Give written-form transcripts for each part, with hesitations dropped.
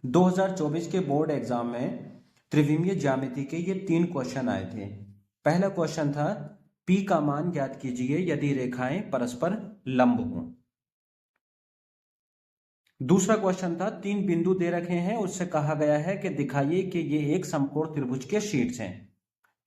2024 के board exam में त्रिविमीय ज्यामिति के ये 3 क्वेश्चन आए थे। पहला क्वेश्चन था P का मान ज्ञात कीजिए यदि रेखाएं परस्पर लंब हों। दूसरा क्वेश्चन था 3 बिंदु दे रखे हैं, उससे कहा गया है कि दिखाइए कि ये एक समकोण त्रिभुज के शीर्ष हैं।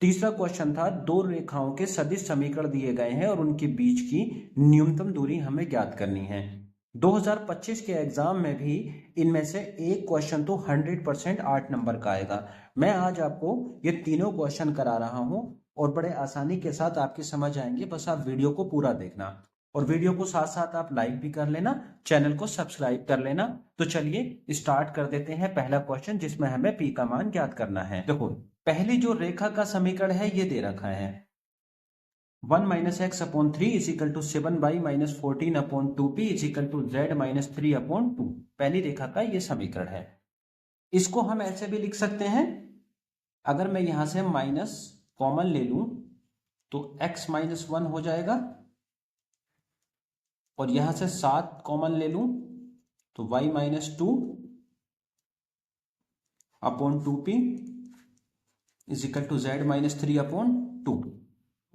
तीसरा क्वेश्चन था 2 रेखाओं के सदिश समीकरण दिए गए हैं और उनके बीच की न्यूनतम दूरी हमें ज्ञात करनी है। 2025 के एग्जाम में भी इनमें से एक क्वेश्चन तो 100% 8 नंबर का आएगा। मैं आज आपको ये तीनों क्वेश्चन करा रहा हूं और बड़े आसानी के साथ आपकी समझ आएंगे, बस आप वीडियो को पूरा देखना और वीडियो को साथ साथ आप लाइक भी कर लेना, चैनल को सब्सक्राइब कर लेना। तो चलिए स्टार्ट कर देते हैं पहला क्वेश्चन जिसमें हमें P का मान ज्ञात करना है। देखो पहली जो रेखा का समीकरण है ये दे रखा है 1 - x/3 = 7y - 14/2p = z - 3/2। पहली रेखा का ये समीकरण है। इसको हम ऐसे भी लिख सकते हैं, अगर मैं यहां से माइनस कॉमन ले लूं तो x - 1 हो जाएगा और यहां से 7 कॉमन ले लूं तो y - 2/2p = z - 3/2।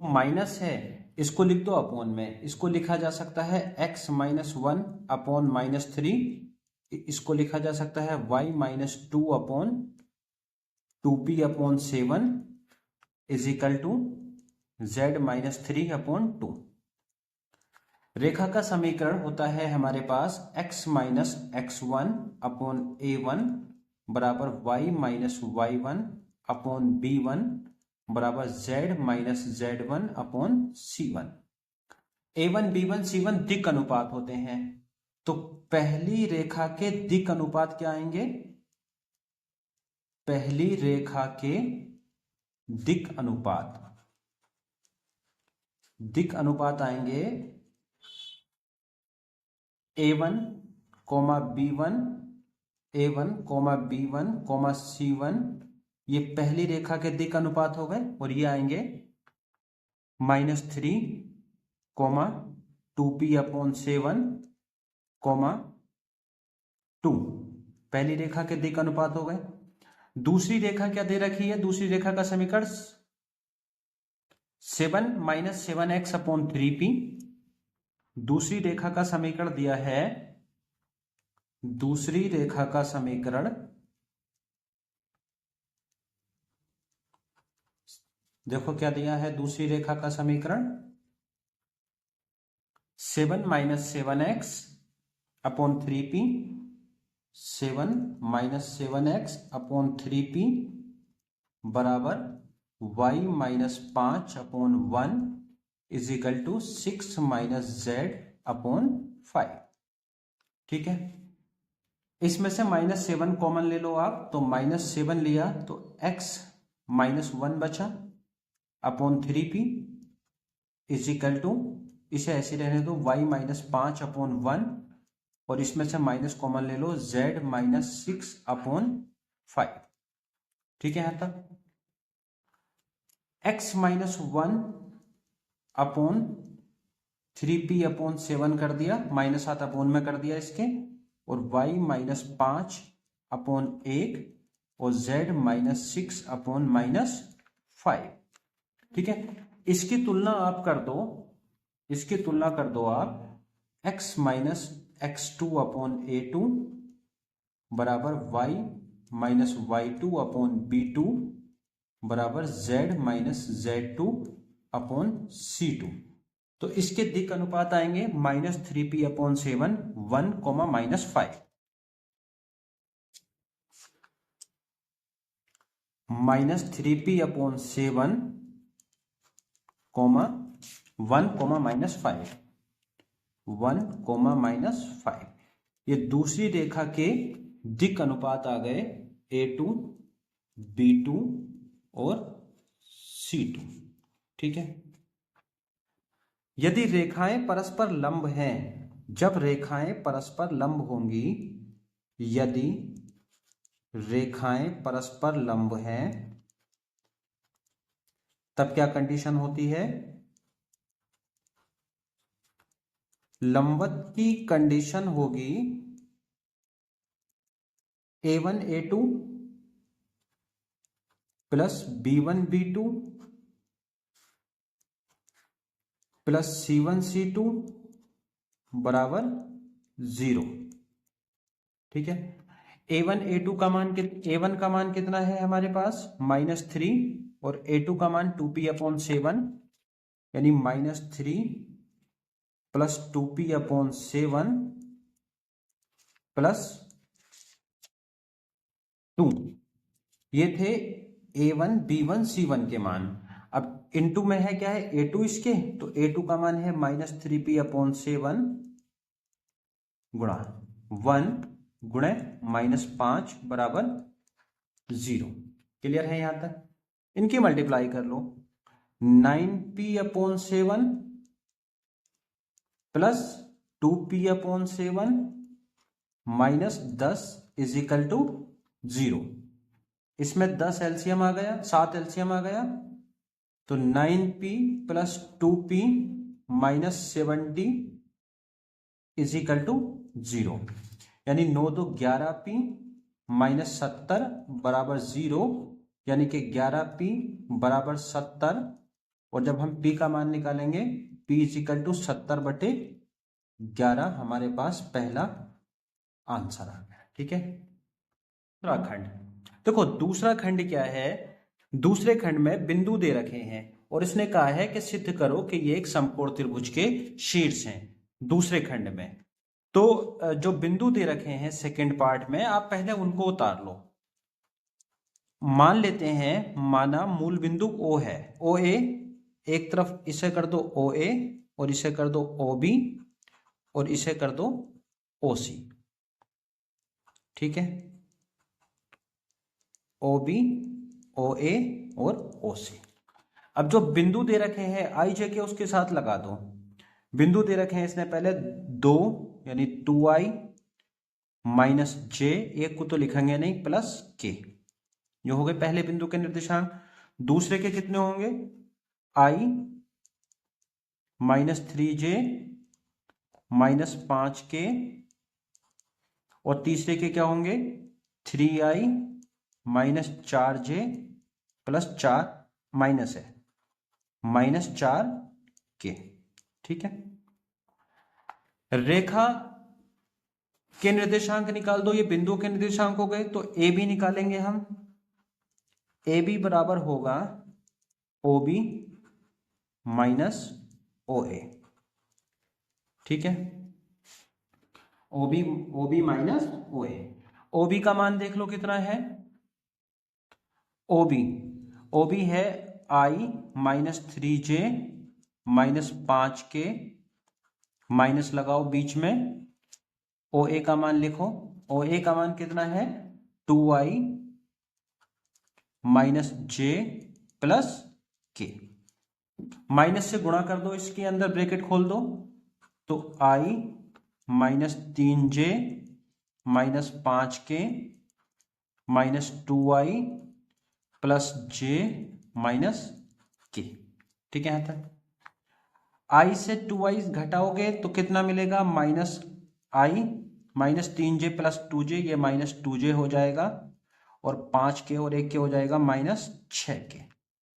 माइनस है इसको लिख दो अपोन में, इसको लिखा जा सकता है x - 1/- 3, इसको लिखा जा सकता है y - 2/2p/7 = z - 3/2। रेखा का समीकरण होता है हमारे पास x - x1/a1 बराबर y - y1/b1 बराबर z - z1/c1। a1 b1 c1 दिक् अनुपात होते हैं, तो पहली रेखा के दिक् अनुपात क्या आएंगे? पहली रेखा के दिक् अनुपात आएंगे a1, b1, a1, b1, c1। ये पहली रेखा के दिक् अनुपात हो गए और ये आएंगे -3, 2p/7, 2। पहली रेखा के दिक् अनुपात हो गए। दूसरी रेखा क्या दे रखी है? दूसरी रेखा का समीकरण 7 - 7x/3p। दूसरी रेखा का समीकरण दिया है, दूसरी रेखा का समीकरण देखो क्या दिया है? दूसरी रेखा का समीकरण 7 - 7x/3p 7 - 7x/3p बराबर y - 5/1 = 6 - z/5। ठीक है, इसमें से -7 कॉमन ले लो आप, तो -7 लिया तो x - 1 बचा अपॉन 3p = इसे ऐसे रहने दो y - 5/1 और इसमें से माइनस कॉमन ले लो z - 6/5। ठीक है, यहां तक x - 1/3p/7 कर दिया, -7 अपोन में कर दिया इसके, और y - 5/1 और z - 6/5। ठीक है, इसकी तुलना आप कर दो, आप x - x2/a2 बराबर y - y2/b2 बराबर z - z2/c2। तो इसके दिक् अनुपात आएंगे -3p/7 1, -5 -3p/7 1, -5 1, -5। ये दूसरी रेखा के दिक् अनुपात आ गए a2, b2 और c2। ठीक है, यदि रेखाएं परस्पर लंब हैं, जब रेखाएं परस्पर लंब होंगी, यदि रेखाएं परस्पर लंब हैं तब क्या कंडीशन होती है? लंबवत की कंडीशन होगी A1 A2 plus B1 B2 plus C1 C2 बराबर 0। ठीक है, A1 का मान A1 का मान कितना है हमारे पास -3 और A2 का मान 2p/7 यानी -3 प्लस 2p/7 प्लस 2। ये थे A1 B1 C1 के मान। अब इनटू में है क्या है A2 इसके, तो A2 का मान है -3p/7 गुणा 1 गुणे -5 बराबर 0। क्लियर है यहां तक? इनकी मल्टीप्लाई कर लो, 9p/7 plus 2p/7 -10 is equal to 0। इसमें 10 एलसीएम आ गया, 7 एलसीएम आ गया, तो 9p plus 2p -70 is equal to 0। यानी 9 तो 11p -70 बराबर 0, यानी कि 11p बराबर 70। और जब हम p का मान निकालेंगे p इज इक्वल टू 70/11 हमारे पास पहला आंसर आ गया। ठीक है, दूसरा खंड देखो, दूसरा खंड क्या है? दूसरे खंड में बिंदु दे रखे हैं और इसने कहा है कि सिद्ध करो कि ये एक समकोण त्रिभुज के शीर्ष हैं। दूसरे खंड में तो जो बिंदु दे रखे हैं सेकंड पार्ट में, आप पहले उनको उतार लो। मान लेते हैं, माना मूल बिंदु O है, OA, एक तरफ इसे कर दो OA और इसे कर दो OB और इसे कर दो OC। ठीक है, OB, OA और OC। अब जो बिंदु दे रखे हैं I J के उसके साथ लगा दो। बिंदु दे रखे हैं इसने पहले 2 यानी 2I - J, एक को तो लिखेंगे नहीं, प्लस K। जो हो गए पहले बिंदु के निर्देशांक। दूसरे के कितने होंगे? I -3J -5K और तीसरे के क्या होंगे? 3I -4J प्लस 4 माइनस है -4K। ठीक है, रेखा के निर्देशांक निकाल दो। ये बिंदु के निर्देशांक हो गए, तो ए बी निकालेंगे हम। ए बी बराबर होगा OB माइनस OA। ठीक है, OB माइनस OA। OB का मान देख लो कितना है। OB है I -3J -5K, माइनस लगाओ बीच में। OA का मान लिखो। OA का मान कितना है? 2I -J plus K। Minus से गुणा कर दो, इसके अंदर ब्रैकेट खोल दो, तो I -3J -5K -2I plus J -K। ठीक है, यहां तक। I से 2I घटाओगे तो कितना मिलेगा? -I -3J प्लस 2J, ये -2J हो जाएगा, और 5K और 1K हो जाएगा -6K।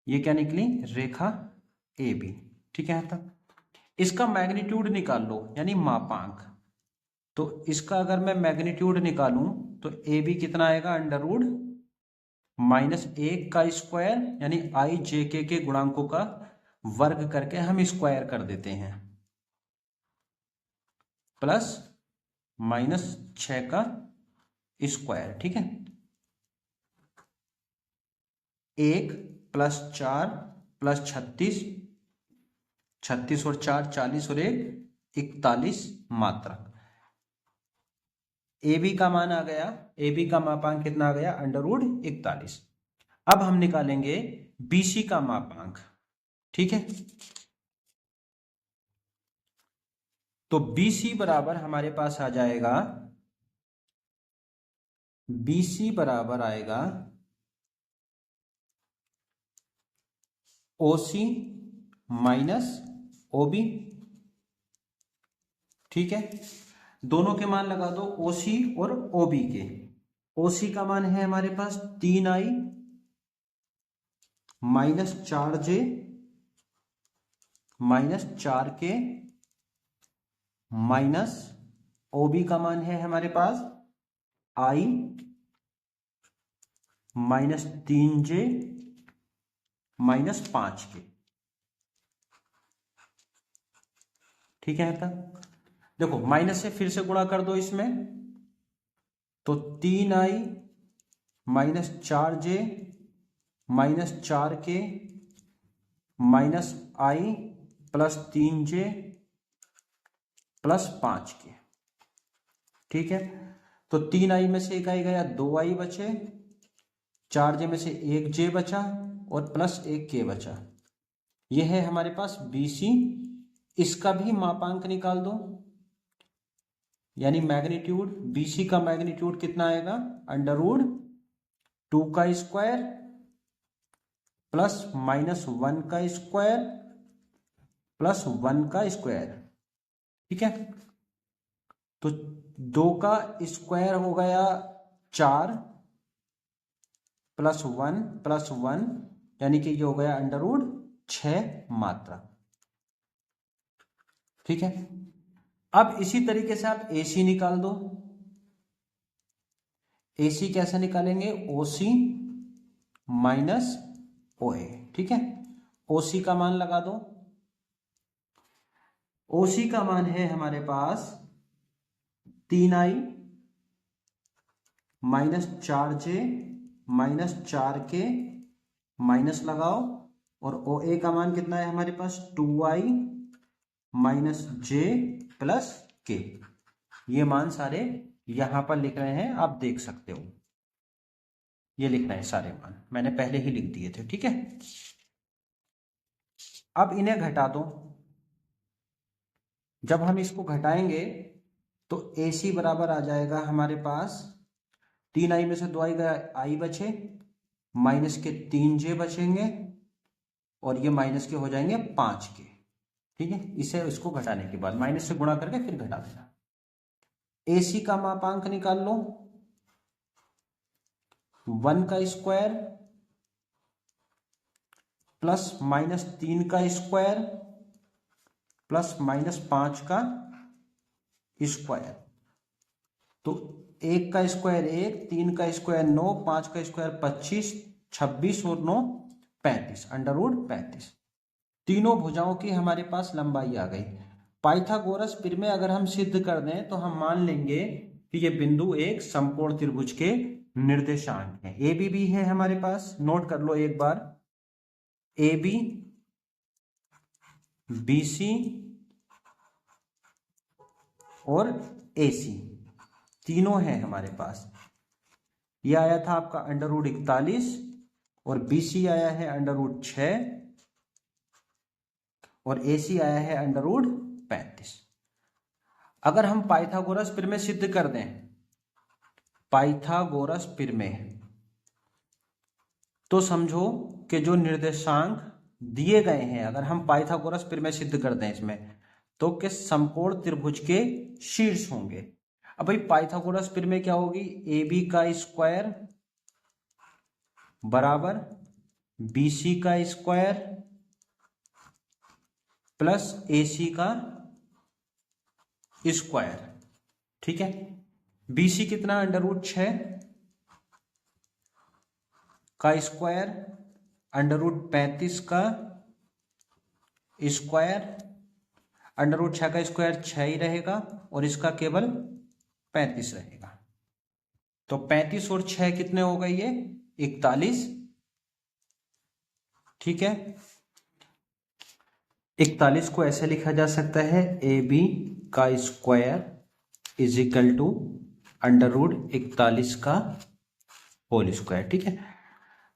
ये क्या निकली? रेखा AB। ठीक है, यहां तक। इसका मैग्नीट्यूड निकाल लो, यानी मापांक। तो इसका अगर मैं मैग्नीट्यूड निकालूं तो AB कितना आएगा? √-1 का स्क्वायर, यानी I J K के गुणांकों का वर्ग करके हम स्क्वायर कर देते हैं, प्लस -6 का स्क्वायर। ठीक है, 1 प्लस 4 प्लस 36, 36 और 4 40 और 1 41 मात्रक। AB का मान आ गया, AB का मापांक कितना आ गया? √41। अब हम निकालेंगे BC का मापांक। ठीक है, तो BC बराबर हमारे पास आ जाएगा, BC बराबर आएगा OC माइनस OB। ठीक है, दोनों के मान लगा दो, OC और OB के। OC का मान है हमारे पास 3i minus 4j minus 4k minus OB का मान है हमारे पास i minus 3j minus 5k। ठीक है तक देखो, माइनस से फिर से गुणा कर दो इसमें, तो 3i minus 4j minus 4k minus i plus 3j plus 5k। ठीक है, तो 3i में से एक आई गया, 2i बचे, 4j में से एक j बचा और प्लस एक k बचा। यह है हमारे पास BC। इसका भी मापांक निकाल दो, यानी मैग्नीट्यूड। BC का मैग्नीट्यूड कितना आएगा, √2 का स्क्वायर प्लस -1 का स्क्वायर प्लस 1 का स्क्वायर। ठीक है, तो 2 का स्क्वायर हो गया 4 प्लस 1 यानी कि ये हो गया √6 मात्रा। ठीक है, अब इसी तरीके से आप AC निकाल दो। AC कैसे निकालेंगे, OC माइनस OA। ठीक है, OC का मान लगा दो। OC का मान है हमारे पास 3i minus 4j minus 4k minus लगाओ, और OA का मान कितना है हमारे पास 2i minus j plus k। ये मान सारे यहां पर लिख रहे हैं, आप देख सकते हो। ये लिख रहे हैं सारे मान, मैंने पहले ही लिख दिए थे। ठीक है, अब इन्हें घटा दो। जब हम इसको घटाएंगे तो AC बराबर आ जाएगा हमारे पास 3i में से 2i गया, i बचे, माइनस के 3j बचेंगे और ये माइनस के हो जाएंगे 5k। ठीक है, इसे इसको घटाने के बाद माइनस से गुणा करके फिर घटा देना। AC का मापांक निकाल लो, 1 का स्क्वायर प्लस -3 का स्क्वायर प्लस -5 का स्क्वायर। तो 1 का स्क्वायर 1, 3 का स्क्वायर 9, 5 का स्क्वायर 25, 26 और 9 35, √35। तीनों भुजाओं की हमारे पास लंबाई आ गई। पाइथागोरस प्रमेय अगर हम सिद्ध कर दें तो हम मान लेंगे कि ये बिंदु एक समकोण त्रिभुज के निर्देशांक है। AB भी है हमारे पास, नोट कर लो एक बार। AB, BC और AC तीनों हैं हमारे पास। ये आया था आपका √41 और BC आया है √6 और AC आया है √35। अगर हम पाइथागोरस प्रमेय सिद्ध कर दें, पाइथागोरस प्रमेय, तो समझो कि जो निर्देशांक दिए गए हैं, अगर हम पाइथागोरस प्रमेय सिद्ध कर दें इसमें, तो कि समकोण त्रिभुज के शीर्ष होंगे। अब भाई पाइथागोरस प्रमेय क्या होगी, AB का स्क्वायर बराबर BC का स्क्वायर प्लस AC का स्क्वायर। ठीक है, BC कितना, √6 का स्क्वायर, √35 का स्क्वायर, √6 का स्क्वायर 6 ही रहेगा और इसका केवल 35 रहेगा। तो 35 और 6 कितने हो गए, ये 41। ठीक है, 41 को ऐसे लिखा जा सकता है, AB का स्क्वायर इज इक्वल टू √41 का होल स्क्वायर। ठीक है,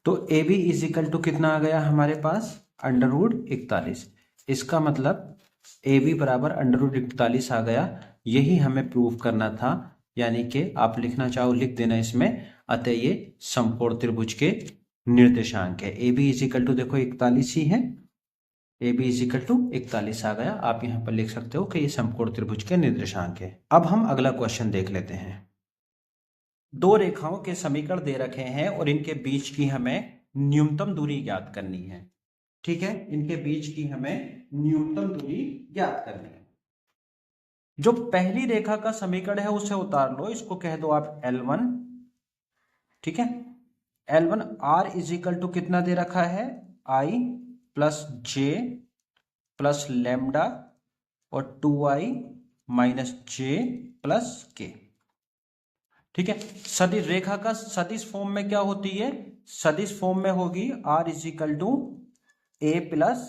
तो AB इज इक्वल टू कितना आ गया हमारे पास, √41। इसका मतलब AB बराबर √41 आ गया। यही हमें प्रूव करना था, यानी कि आप लिखना चाहो लिख देना इसमें। अतः ये समकोण त्रिभुज के निर्देशांक है। AB इज इक्वल टू देखो 41 ही है, AB इज इक्वल टू 41 आ गया। आप यहाँ पर लिख सकते हो कि ये समकोण त्रिभुज के निर्देशांक है। अब हम अगला क्वेश्चन देख लेते हैं। दो रेखाओं के समीकरण दे रखे हैं और इनके बीच की हमें न्यूनतम दूरी ज्ञात करनी है। ठीक है, इनके बीच की हमें न्यूनतम दूरी ज्ञात करनी है। जो पहली रेखा का समीकरण है उसे उतार लो, इसको कह दो आप L1। ठीक है, L1 R is equal to कितना दे रखा है, I plus J plus lambda और 2I माइनस जे प्लस के। ठीक है, सदिश रेखा का सदिश फॉर्म में क्या होती है, सदिश फॉर्म में होगी R is equal to A plus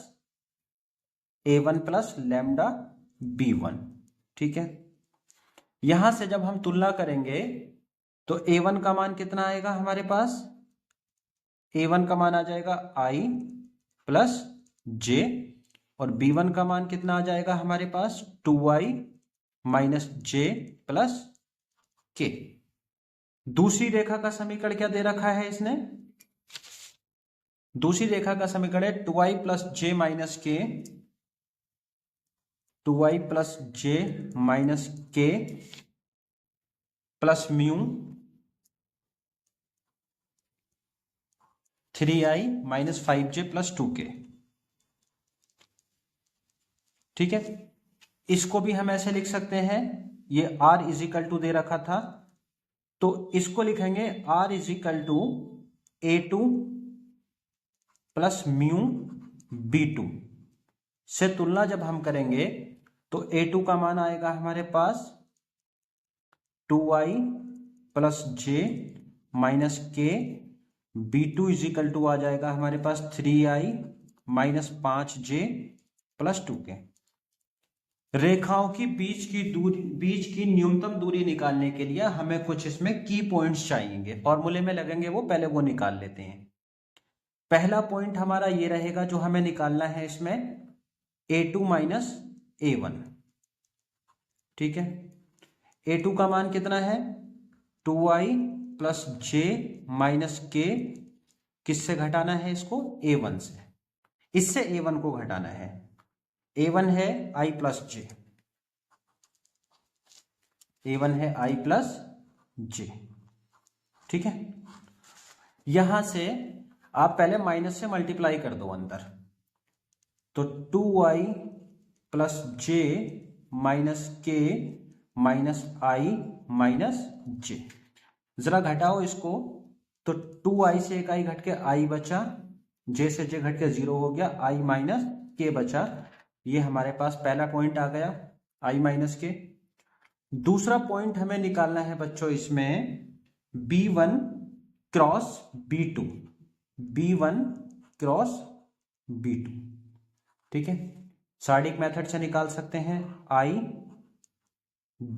A1 plus lambda B1। ठीक है, यहां से जब हम तुलना करेंगे तो A1 का मान कितना आएगा हमारे पास, A1 का मान आ जाएगा I प्लस जे और B1 का मान कितना आ जाएगा हमारे पास 2I माइनस जे प्लस के। दूसरी रेखा का समीकरण क्या दे रखा है इसने, दूसरी रेखा का समीकरण है 2I प्लस जे माइनस के, 2I प्लस जे माइनस के plus mu 3I minus 5J plus 2K। ठीक है, इसको भी हम ऐसे लिख सकते हैं, ये R इज इक्वल टू दे रखा था तो इसको लिखेंगे R is equal to A2 plus mu B2 से तुलना जब हम करेंगे तो A2 का मान आएगा हमारे पास 2I प्लस जे माइनस के, B2 इज इक्वल टू आ जाएगा हमारे पास 3I minus 5J plus 2K। रेखाओं की बीच की न्यूनतम दूरी निकालने के लिए हमें कुछ इसमें की पॉइंट्स चाहिए, फॉर्मूले में लगेंगे वो, पहले वो निकाल लेते हैं। पहला पॉइंट हमारा ये रहेगा जो हमें निकालना है इसमें A2 माइनस A1। ठीक है, A2 का मान कितना है 2I प्लस जे माइनस के, किससे घटाना है इसको, A1 से, इससे A1 को घटाना है, A1 है I प्लस जे, A1 है I प्लस जे। ठीक है, यहां से आप पहले माइनस से मल्टीप्लाई कर दो अंदर, तो 2I प्लस जे माइनस के माइनस I माइनस जे, जरा घटाओ इसको, तो 2I से एक I घट के I बचा, जे से जे घट के 0 हो गया, I माइनस के बचा। ये हमारे पास पहला पॉइंट आ गया I माइनस के। दूसरा पॉइंट हमें निकालना है बच्चों इसमें B1 cross B2, B1 cross B2। ठीक है, सार्डिक मेथड से निकाल सकते हैं I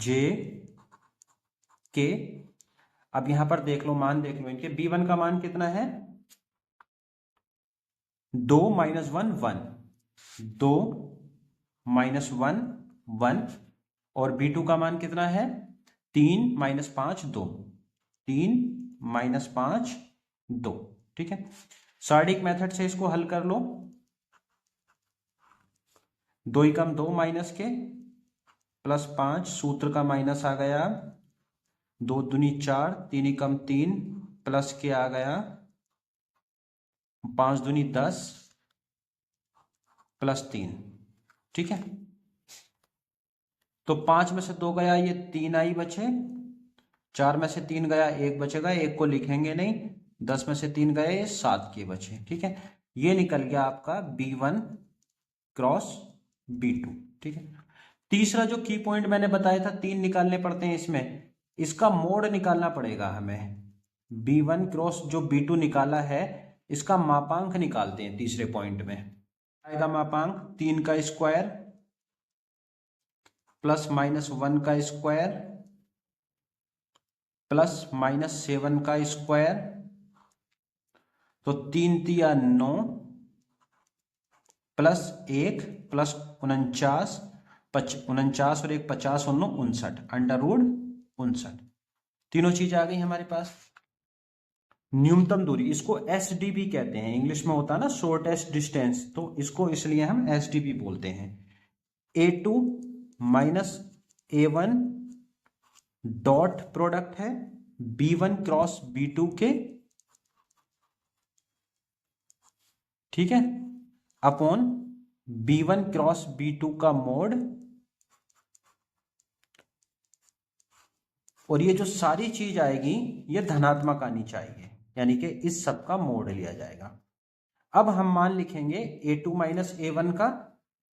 जे के। अब यहां पर देख लो, मान देख लो इनके, B1 का मान कितना है 2 माइनस 1 1, 2 माइनस 1 1, और B2 का मान कितना है 3 माइनस 5 2, 3 माइनस 5 2। ठीक है, सार्डिक मेथड से इसको हल कर लो, 2 एकम 2 माइनस के प्लस 5, सूत्र का माइनस आ गया, 2 दूनी 4, 3 एकम 3 प्लस के आ गया, 5 दूनी 10 प्लस 3। ठीक है, तो 5 में से 2 गया, ये 3I बचे, 4 में से 3 गया, 1 बचेगा, 1 को लिखेंगे नहीं, 10 में से 3 गए, 7 के बचे। ठीक है, ये निकल गया आपका B1 क्रॉस B2। ठीक है, तीसरा जो की पॉइंट मैंने बताया था 3 निकालने पड़ते हैं इसमें, इसका मोड निकालना पड़ेगा हमें। B1 क्रॉस जो B2 निकाला है इसका मापांक निकालते हैं तीसरे पॉइंट में। आएगा मापांक 3 का स्क्वायर प्लस माइनस 1 का स्क्वायर प्लस माइनस 7 का स्क्वायर, तो 3 तिया 9 प्लस 1 प्लस 49, 49 और 1 50 और 9 59, अंडर रूट 59। तीनों चीज आ गई हमारे पास। न्यूनतम दूरी, इसको SDB कहते हैं, इंग्लिश में होता है ना शॉर्टेस्ट डिस्टेंस, तो इसको इसलिए हम SDB बोलते हैं। A2 minus A1 dot product है, B1 क्रॉस B2 के, ठीक है, अपॉन B1 क्रॉस B2 का मोड, और ये जो सारी चीज आएगी ये धनात्मक आनी चाहिए, यानी कि इस सब का मोड लिया जाएगा। अब हम मान लिखेंगे A2 माइनस A1 का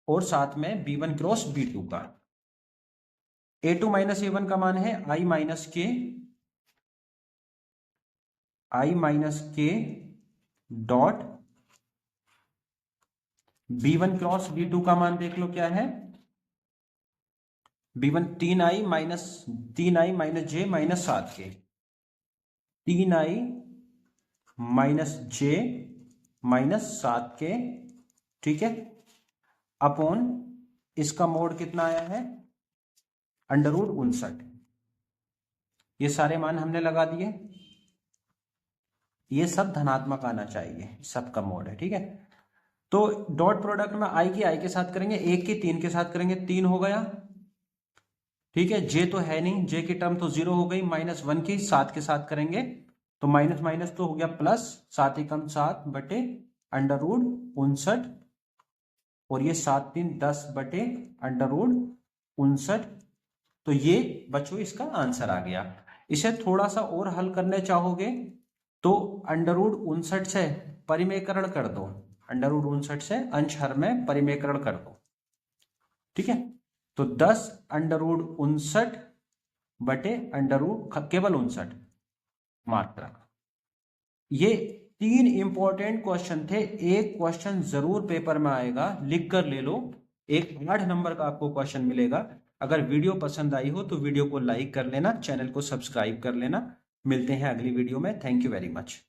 और साथ में B1 क्रॉस B2 का। A2 माइनस A1 का मान है I माइनस के डॉट B1 क्रॉस B2 का मान देख लो क्या है, B1 3i माइनस जे माइनस 7 के, 3i माइनस जे माइनस 7 के, ठीक है, अपॉन इसका मोड कितना आया है, √59। ये सारे मान हमने लगा दिए, ये सब धनात्मक आना चाहिए, सबका मोड है, ठीक है। तो डॉट प्रोडक्ट में आई की आई के साथ करेंगे, 1 की 3 के साथ करेंगे, 3 हो गया, ठीक है। जे तो है नहीं, जे की टर्म तो 0 हो गई, -1 की 7 के साथ करेंगे तो माइनस माइनस तो हो गया प्लस, 7 एकम 7 बटे √59, और ये 7 3 10 बटे √59। तो ये बच्चों इसका आंसर आ गया। इसे थोड़ा सा और हल करने चाहोगे तो √59 से परिमेकरण कर दो, √59 से अंश हर में परिमेकरण कर दो, ठीक है। तो 10 √59 बटे केवल 59 मात्रा। ये 3 इंपॉर्टेंट क्वेश्चन थे, एक क्वेश्चन जरूर पेपर में आएगा, लिख कर ले लो, एक 8 नंबर का आपको क्वेश्चन मिलेगा। अगर वीडियो पसंद आई हो तो वीडियो को लाइक कर लेना, चैनल को सब्सक्राइब कर लेना। मिलते हैं अगली वीडियो में, थैंक यू वेरी मच।